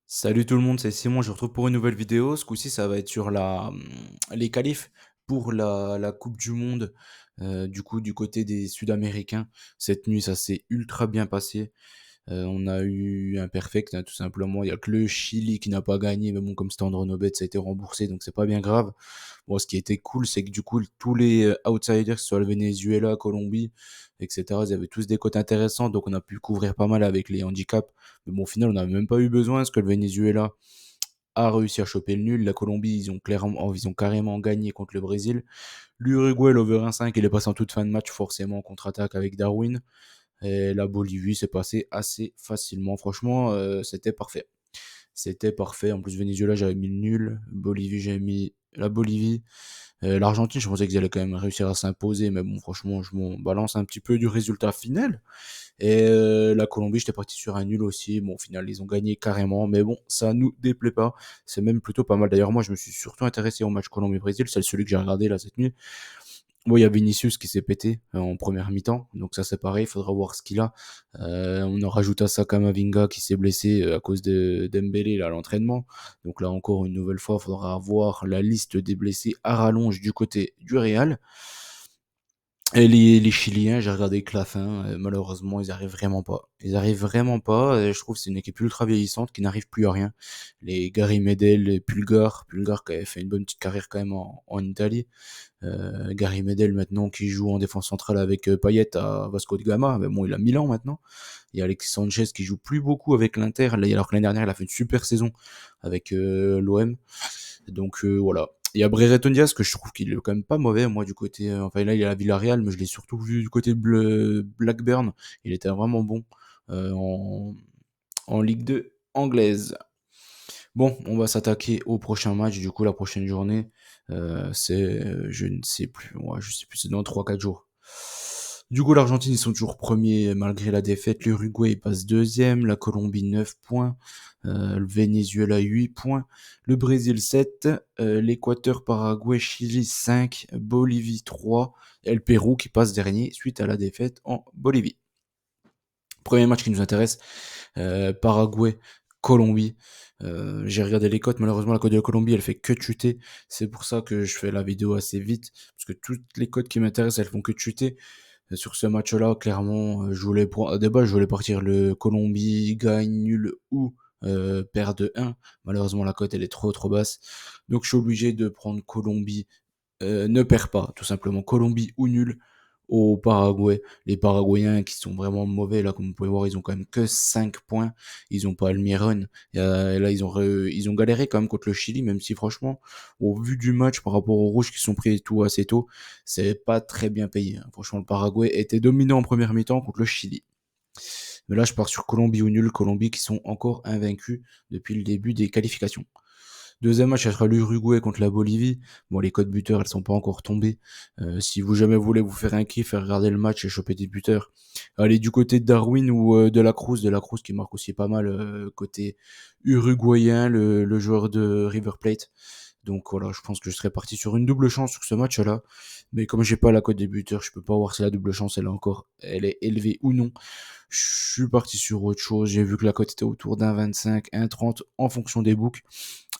Salut tout le monde, c'est Simon, je vous retrouve pour une nouvelle vidéo. Ce coup-ci, ça va être sur les qualifs pour la Coupe du Monde, du coup, du côté des Sud-Américains. Cette nuit, ça s'est ultra bien passé. On a eu un perfect, hein, tout simplement. Il y a que le Chili qui n'a pas gagné, mais bon, comme c'était André Nobet, ça a été remboursé, donc c'est pas bien grave. Bon, ce qui était cool, c'est que du coup, tous les outsiders, que ce soit le Venezuela, Colombie, etc., ils avaient tous des cotes intéressantes, donc on a pu couvrir pas mal avec les handicaps. Mais bon, au final, on n'a même pas eu besoin, parce que le Venezuela a réussi à choper le nul. La Colombie, ils ont carrément gagné contre le Brésil. L'Uruguay, l'over 1,5, il est passé en toute fin de match, forcément, en contre-attaque avec Darwin. Et la Bolivie, c'est passé assez facilement. Franchement, c'était parfait. C'était parfait. En plus, Venezuela, j'avais mis le nul. Bolivie, j'avais mis la Bolivie. L'Argentine, je pensais qu'ils allaient quand même réussir à s'imposer. Mais bon, franchement, je m'en balance un petit peu du résultat final. Et la Colombie, j'étais parti sur un nul aussi. Bon, au final, ils ont gagné carrément. Mais bon, ça nous déplaît pas. C'est même plutôt pas mal. D'ailleurs, moi, je me suis surtout intéressé au match Colombie-Brésil. C'est celui que j'ai regardé là cette nuit. Bon, il y a Vinicius qui s'est pété en première mi-temps, donc ça c'est pareil, il faudra voir ce qu'il a. On en rajoute à ça Kamavinga qui s'est blessé à cause de Dembélé là, à l'entraînement. Donc là encore une nouvelle fois, il faudra voir la liste des blessés à rallonge du côté du Real. Et les Chiliens, j'ai regardé que la fin, malheureusement, ils arrivent vraiment pas. Ils arrivent vraiment pas, je trouve que c'est une équipe ultra vieillissante qui n'arrive plus à rien. Les Gary Medel, les Pulgar qui avait fait une bonne petite carrière quand même en Italie. Gary Medel maintenant qui joue en défense centrale avec Payet à Vasco de Gama, mais bon, il a 1000 ans maintenant. Il y a Alexis Sanchez qui joue plus beaucoup avec l'Inter, alors que l'année dernière, il a fait une super saison avec l'OM. Donc voilà. Il y a Brereton Diaz que je trouve qu'il est quand même pas mauvais, moi, du côté. Enfin, là, il est à Villarreal, mais je l'ai surtout vu du côté de Blackburn. Il était vraiment bon euh, en, en Ligue 2 anglaise. Bon, on va s'attaquer au prochain match. Du coup, la prochaine journée, je ne sais plus. Ouais, je sais plus, c'est dans 3 4 jours. Du coup, l'Argentine, ils sont toujours premiers malgré la défaite. L'Uruguay, il passe deuxième. La Colombie, 9 points. Le Venezuela, 8 points. Le Brésil, 7. L'Équateur, Paraguay, Chili, 5. Bolivie, 3. Et le Pérou qui passe dernier suite à la défaite en Bolivie. Premier match qui nous intéresse, Paraguay, Colombie. J'ai regardé les cotes, malheureusement la cote de la Colombie elle fait que chuter. C'est pour ça que je fais la vidéo assez vite, parce que toutes les cotes qui m'intéressent elles font que chuter. Sur ce match-là, clairement, je voulais partir le Colombie gagne nul ou perd de 1. Malheureusement la cote elle est trop basse. Donc je suis obligé de prendre Colombie ne perd pas, tout simplement. Colombie ou nul au Paraguay. Les Paraguayens qui sont vraiment mauvais, là, comme vous pouvez voir, ils ont quand même que 5 points. Ils ont pas Almiron. Et là, ils ont galéré quand même contre le Chili, même si franchement, au vu du match par rapport aux rouges qui sont pris et tout assez tôt, c'est pas très bien payé, hein. Franchement, le Paraguay était dominant en première mi-temps contre le Chili. Mais là, je pars sur Colombie ou nul. Colombie qui sont encore invaincus depuis le début des qualifications. Deuxième match, ça sera l'Uruguay contre la Bolivie. Bon, les codes buteurs, elles sont pas encore tombées. Si vous jamais voulez vous faire un kiff et regarder le match et choper des buteurs, allez du côté de Darwin ou de la Cruz qui marque aussi pas mal côté uruguayen, le joueur de River Plate. Donc voilà, je pense que je serais parti sur une double chance sur ce match-là. Mais comme j'ai pas la cote des buteurs, je peux pas voir si la double chance elle est élevée ou non. Je suis parti sur autre chose. J'ai vu que la cote était autour d'un 25, un 30 en fonction des books.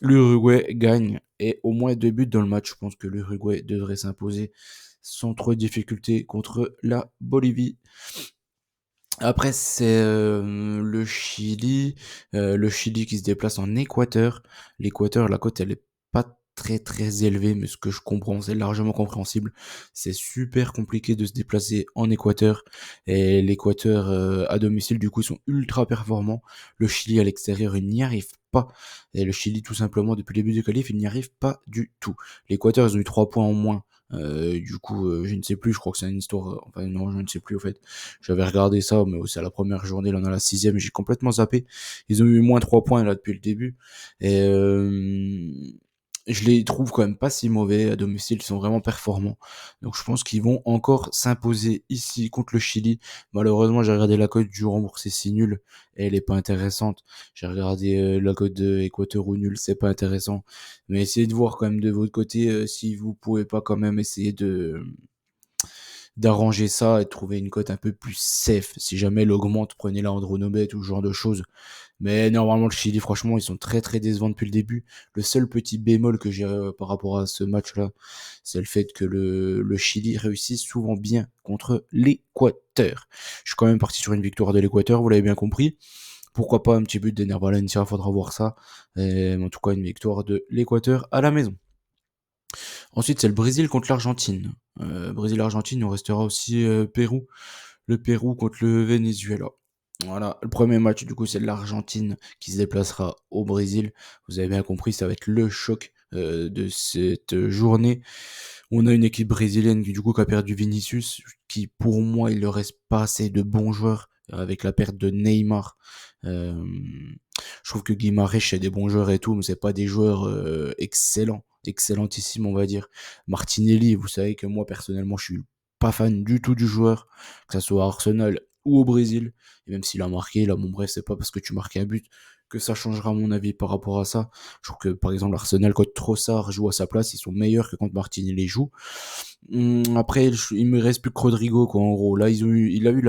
L'Uruguay gagne et au moins 2 buts dans le match. Je pense que l'Uruguay devrait s'imposer sans trop de difficultés contre la Bolivie. Après, c'est le Chili qui se déplace en Équateur. L'Équateur, la cote, elle est pas très élevée, mais ce que je comprends, c'est largement compréhensible. C'est super compliqué de se déplacer en Équateur. Et l'Équateur, à domicile, du coup, ils sont ultra performants. Le Chili, à l'extérieur, il n'y arrive pas. Et le Chili, tout simplement, depuis le début du qualif, il n'y arrive pas du tout. L'Équateur, ils ont eu 3 points en moins. Du coup, je ne sais plus, je crois que c'est une histoire. Enfin, non, je ne sais plus, au fait. J'avais regardé ça, mais c'est à la première journée, là on a la sixième, j'ai complètement zappé. Ils ont eu moins 3 points là depuis le début. Et je les trouve quand même pas si mauvais à domicile, ils sont vraiment performants. Donc je pense qu'ils vont encore s'imposer ici contre le Chili. Malheureusement, j'ai regardé la cote du remboursé si nul et elle est pas intéressante. J'ai regardé la cote de Équateur ou nul, c'est pas intéressant. Mais essayez de voir quand même de votre côté si vous pouvez pas quand même essayer d'arranger ça et de trouver une cote un peu plus safe. Si jamais elle augmente, prenez-la en Dronobet ou ce genre de choses. Mais normalement, le Chili, franchement, ils sont très très décevants depuis le début. Le seul petit bémol que j'ai par rapport à ce match-là, c'est le fait que le Chili réussit souvent bien contre l'Équateur. Je suis quand même parti sur une victoire de l'Équateur, vous l'avez bien compris. Pourquoi pas un petit but d'Ener Valencia, faudra voir ça. En tout cas, une victoire de l'Équateur à la maison. Ensuite, c'est le Brésil contre l'Argentine. Brésil-Argentine, il nous restera aussi Pérou. Le Pérou contre le Venezuela. Voilà, le premier match, du coup, c'est l'Argentine qui se déplacera au Brésil. Vous avez bien compris, ça va être le choc de cette journée. On a une équipe brésilienne qui, du coup, qui a perdu Vinicius, qui, pour moi, il ne reste pas assez de bons joueurs avec la perte de Neymar. Je trouve que Guimarães, c'est des bons joueurs et tout, mais c'est pas des joueurs excellents, excellentissimes, on va dire. Martinelli, vous savez que moi, personnellement, je suis pas fan du tout du joueur, que ça soit à Arsenal ou au Brésil. Et même s'il a marqué, là, bon bref, c'est pas parce que tu marques un but que ça changera mon avis par rapport à ça. Je trouve que, par exemple, Arsenal, quand Trossard joue à sa place, ils sont meilleurs que quand Martinelli joue. Après, il me reste plus que Rodrigo, quoi, en gros. Là, il a eu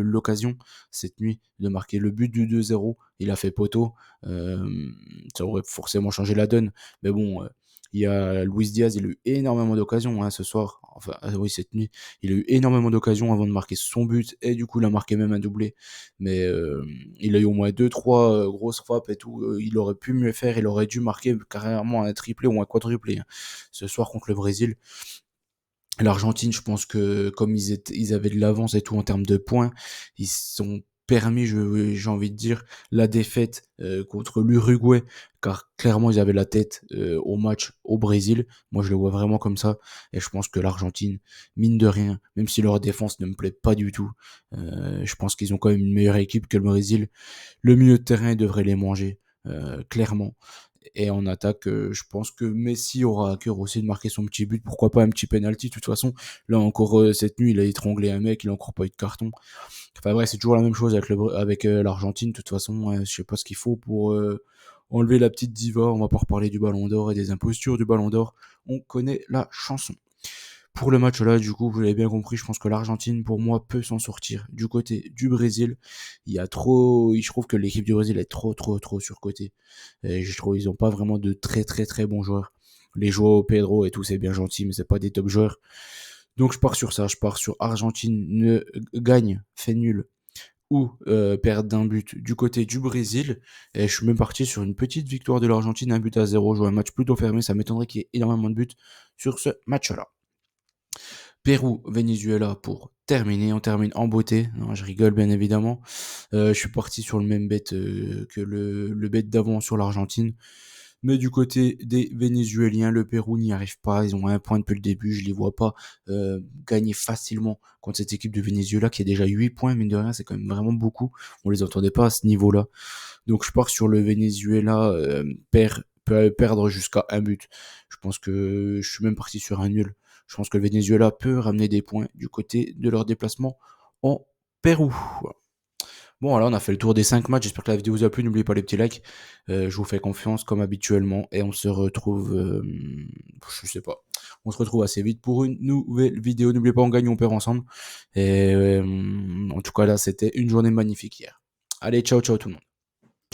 l'occasion, cette nuit, de marquer le but du 2-0. Il a fait poteau. Euh, Ça aurait forcément changé la donne. Mais bon, il y a Luis Diaz, il a eu énormément d'occasions ce soir. Enfin, oui, cette nuit. Il a eu énormément d'occasions avant de marquer son but. Et du coup, il a marqué même un doublé. Mais il a eu au moins deux trois grosses frappes et tout. Il aurait pu mieux faire. Il aurait dû marquer carrément un triplé ou un quadruplé ce soir contre le Brésil. L'Argentine, je pense que comme ils avaient de l'avance et tout en termes de points, ils se sont permis, j'ai envie de dire, la défaite contre l'Uruguay, car clairement ils avaient la tête au match au Brésil. Moi, je le vois vraiment comme ça, et je pense que l'Argentine, mine de rien, même si leur défense ne me plaît pas du tout, je pense qu'ils ont quand même une meilleure équipe que le Brésil. Le milieu de terrain devrait les manger, clairement. Et en attaque, je pense que Messi aura à cœur aussi de marquer son petit but. Pourquoi pas un petit penalty. De toute façon, là encore cette nuit, il a étranglé un mec, il a encore pas eu de carton. Enfin bref, c'est toujours la même chose avec l'Argentine. De toute façon, je sais pas ce qu'il faut pour enlever la petite diva. On va pas reparler du Ballon d'Or et des impostures du Ballon d'Or. On connaît la chanson. Pour le match là, du coup, vous l'avez bien compris, je pense que l'Argentine, pour moi, peut s'en sortir. Du côté du Brésil, il y a trop, je trouve que l'équipe du Brésil est trop surcotée. Et je trouve ils ont pas vraiment de très très très bons joueurs. Les Joao Pedro et tout, c'est bien gentil, mais c'est pas des top joueurs. Donc je pars sur ça, je pars sur Argentine ne gagne, fait nul ou perd d'un but du côté du Brésil. Et je suis même parti sur une petite victoire de l'Argentine, un but à zéro. Je vois un match plutôt fermé, ça m'étonnerait qu'il y ait énormément de buts sur ce match-là. Pérou, Venezuela pour terminer. On termine en beauté. Non, je rigole bien évidemment. Je suis parti sur le même bet que le bet d'avant sur l'Argentine. Mais du côté des Vénézuéliens, le Pérou n'y arrive pas. Ils ont un point depuis le début. Je les vois pas gagner facilement contre cette équipe de Venezuela qui a déjà 8 points. Mine de rien, c'est quand même vraiment beaucoup. On les entendait pas à ce niveau-là. Donc je pars sur le Venezuela peut perdre jusqu'à un but. Je pense que je suis même parti sur un nul. Je pense que le Venezuela peut ramener des points du côté de leur déplacement en Pérou. Bon, voilà, on a fait le tour des 5 matchs. J'espère que la vidéo vous a plu. N'oubliez pas les petits likes. Je vous fais confiance comme habituellement. Et on se retrouve, je sais pas. On se retrouve assez vite pour une nouvelle vidéo. N'oubliez pas, on gagne, on perd ensemble. Et en tout cas, là, c'était une journée magnifique hier. Allez, ciao, ciao tout le monde.